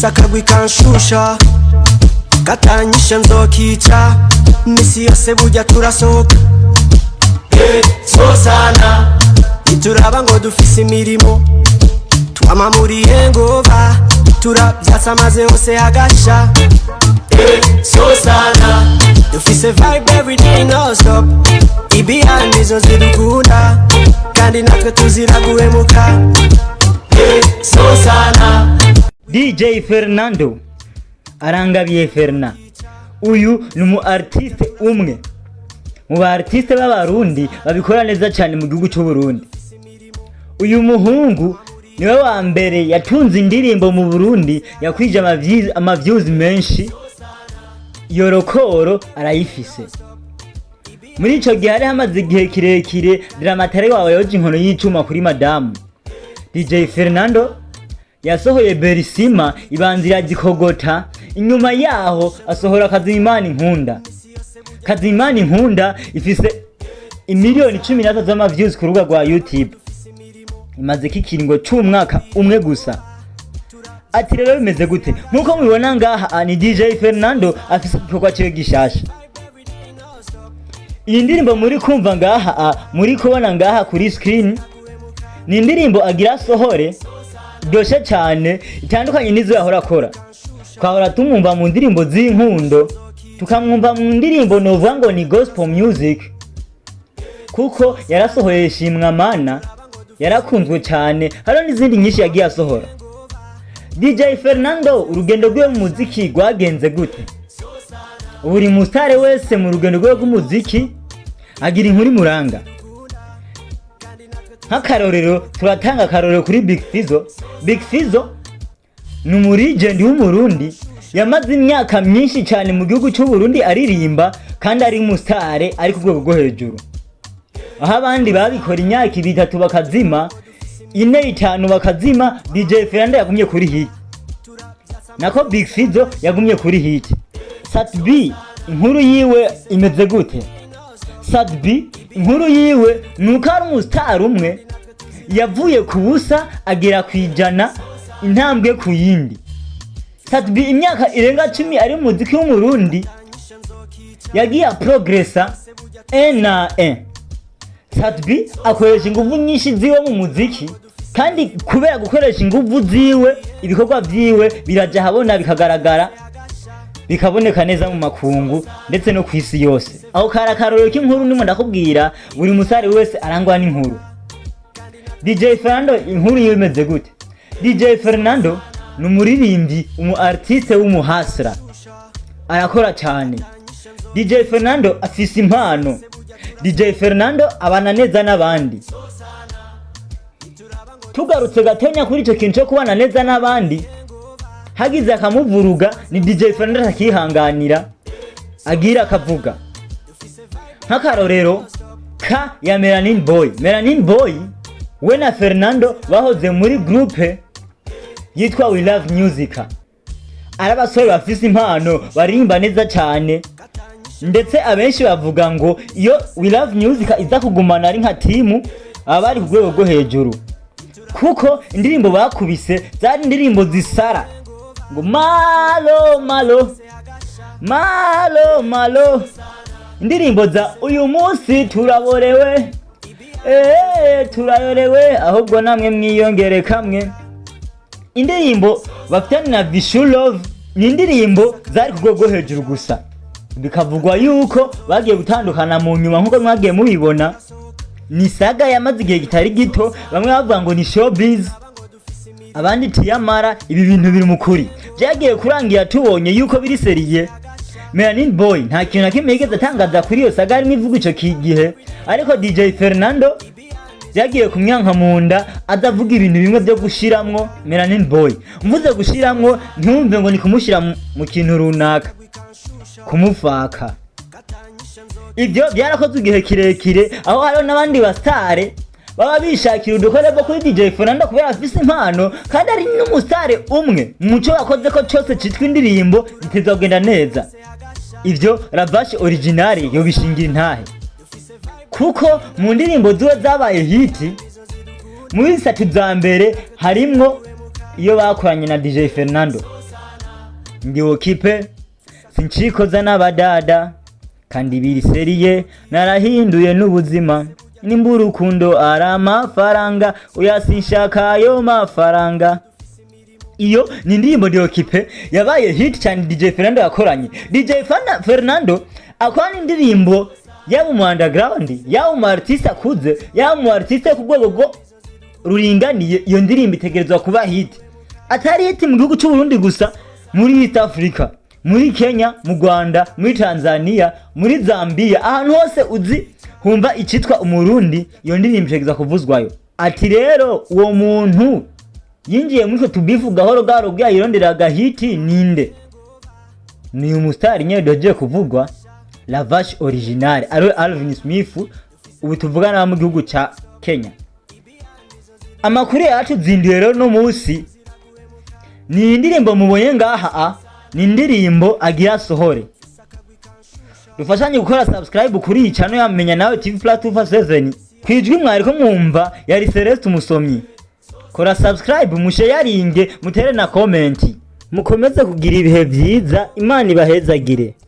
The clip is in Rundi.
sakagwi kanshusha katanyishe nzokica misi yose burya turasohoka so sana ituraba ngo dufise imirimo twama muri engova turabyatsa maze hose hagasha so sana dufise vibe every day no stop ibihani nizo zidukunda kandi natwe tuzira guhemuka so sana. DJ Fernando arangabiye Ferna, uyu ni umu artiste umwe mu ba artiste b'abarundi babikora neza cyane mu gihugu cy'u Burundi. Uyu muhungu niwe wa mbere yatunze indirimbo mu Burundi yakwije ama views menshi, yorokoro arayifise. Muri ico gihe hari hamaze igihe kirekire dramatari wawe yoje inkono y'icuma kuri madamu. DJ Fernando yasohoye Berisima ibanzira gikogota, inyuma yaho asohora Kazimani Nkunda. Kazimani Nkunda ifise imiliyoni 13 z'ama views ku rubuga rwa YouTube. Imaze kikiringo cy'umwaka umwe gusa. Ati rero bimeze gute? Nkuko mubibona ngaha ni DJ Fernando afise igikorwa cyo gishasha. Iyi ndirimbo muri kumva ngaha muri kubona ngaha kuri screen ni indirimbo agira sohore doshe cyane itandukanye n'izo yahora akora. Twahora tumumva mu ndirimbo z'inkundo, tukamwumva mu ndirimbo novuga ngo ni gospel music, kuko yarasohoye Shimwa Mana yarakunzwe cyane, haro n'izindi nyinshi yagiye asohora. DJ Fernando urugendo rwe mu muziki rwagenze gute? Buri mustare wese mu rugendo rwe rw'umuziki agira inkuru muranga. Nk'akarorero turatanga akarorero kuri Big Fizzo. Big Fizzo ni umuregend w'umurundi yamaze imyaka myinshi cyane mu gihugu cy'u Burundi aririmba kandi ari mustare ari ku rwego rwo hejuru. Aho abandi babikora imyaka 3 bakazima, 4-5 bakazima, DJ Fernando yagumye kuri hit. Nako Big Fizzo yagumye kuri hit. Sat B inkuru yiwe imeze gute? Sat B inkuru yiwe nuko ari umustar umwe yavuye ku busa agera kwijana intambwe ku yindi. Sat B imyaka irenga 10 ari muziki w'umurundi yagiye progressa na Sat B akoresha ingufu nyinshi ziwe mu muziki, kandi kubera gukoresha ingufu ziwe ibikorwa byiwe biraja habona bikagaragara bikaboneka neza mu makungu ndetse no kwisi yose. Aho karakaroro k'inkuru ndimo ndakubwira buri musare wese arangwa n'inkuru. DJ Fernando inkuru yimeze gute? DJ Fernando ni umuririmbyi, umu artiste w'umuhasra, arakora cyane. DJ Fernando afise impano. DJ Fernando abana neza n'abandi. Tugarutse gatenya kuri ico kintu cyo kubana neza n'abandi, hagize akamuvuruga ni DJ Fernando akihanganira agira akavuga. Nk'akarorero ka ya Melanin Boy. Melanin Boy we na Fernando bahoze muri groupe yitwa We Love Music. Arabasore bafise impano barimba neza cyane, ndetse abenshi bavuga ngo iyo We Love Music iza kugumana ari nka timu abari ku rwego rwo hejuru, kuko indirimbo bakubise zari indirimbo zisara ngo malo malo malo malo, indirimbo za uyu munsi turaborewe turayorewe ahubwo namwe mwiyongere kamwe. Indirimbo bafitanye na Vishu Love ni indirimbo zari ku rwego hejuru gusa, bikavugwa yuko bagiye gutandukana mu nyuma nkuko mwagiye mubibona. Ni saga yamaze igihe kitari gito, bamwe bavuga ngo ni showbiz, abandi tiyamara ibi bintu biri mukuri. Byagiye kurangira tubonye yuko biri seriye. Melanin Boy nta kintu na kimwe yigeze atangaza kuri iyo saga arimo ivuga ico kigihe, ariko DJ Fernando byagiye kumyanka munda adavuga ibintu bimwe byo gushiramwo Melanin Boy. Mvuze gushiramwo ntumve ngo ni kumushira mu kintu runaka, kumufaka. Ibyo byarakozwe igihe kirekire, aho hariho n'abandi bastare baba bishakira udukorebo kuri DJ Fernando kubera afise impano, kandi ari n'umustare umwe muco yakoze ko cyose citwa indirimbo gitezogenda neza. Ibyo Ravash original yo bishingira intahe, kuko mu ndirimbo ziwe zabaye hiti muri 3 za mbere harimwo iyo bakoranye na DJ Fernando. ndi okipe sincikoza n'abadada kandi biri seriye narahinduye n'ubuzima nimba urukundo ari amafaranga uyasinshaka ayo mafaranga. Iyo ni indirimbo ndi okipe yabaye hit cyane DJ Fernando yakoranye. DJ Fernando akora indirimbo yaba mu underground yaba mu artiste akuze yaba mu artiste ku rwego rwo ruringaniye. Iyo ndirimbo itegerezwa kuba hit, atari hit mu gihugu cy'u Burundi gusa, muri East Africa, muri Kenya, mu Rwanda, muri Tanzania, muri Zambia, ahantu hose uzi humva icitwa umurundi iyo ndirimbo itegerezwa kuvuzwayo. Ati rero uwo muntu yinjiye muri ko tubifu gahoro gahoro bwayironderaga hiti ninde? Ni umustar nyene doje kuvugwa La Vache originale ari Alvin Smith, ubu tuvugana mu gihugu ca Kenya. Amakuru yacu zindiye rero no munsi ni indirimbo mubonye ngaha, ni indirimbo agira sohore. Dufashanye gukora subscribe kuri iyi channel yamenya nawe TV Plus 247. Kwijwi mwariko mwumva yari Celeste Umusomyi. Kora subscribe, musharinge, mutere na comment. Mukomeze kugira ibihe byiza, Imana ibahezagire.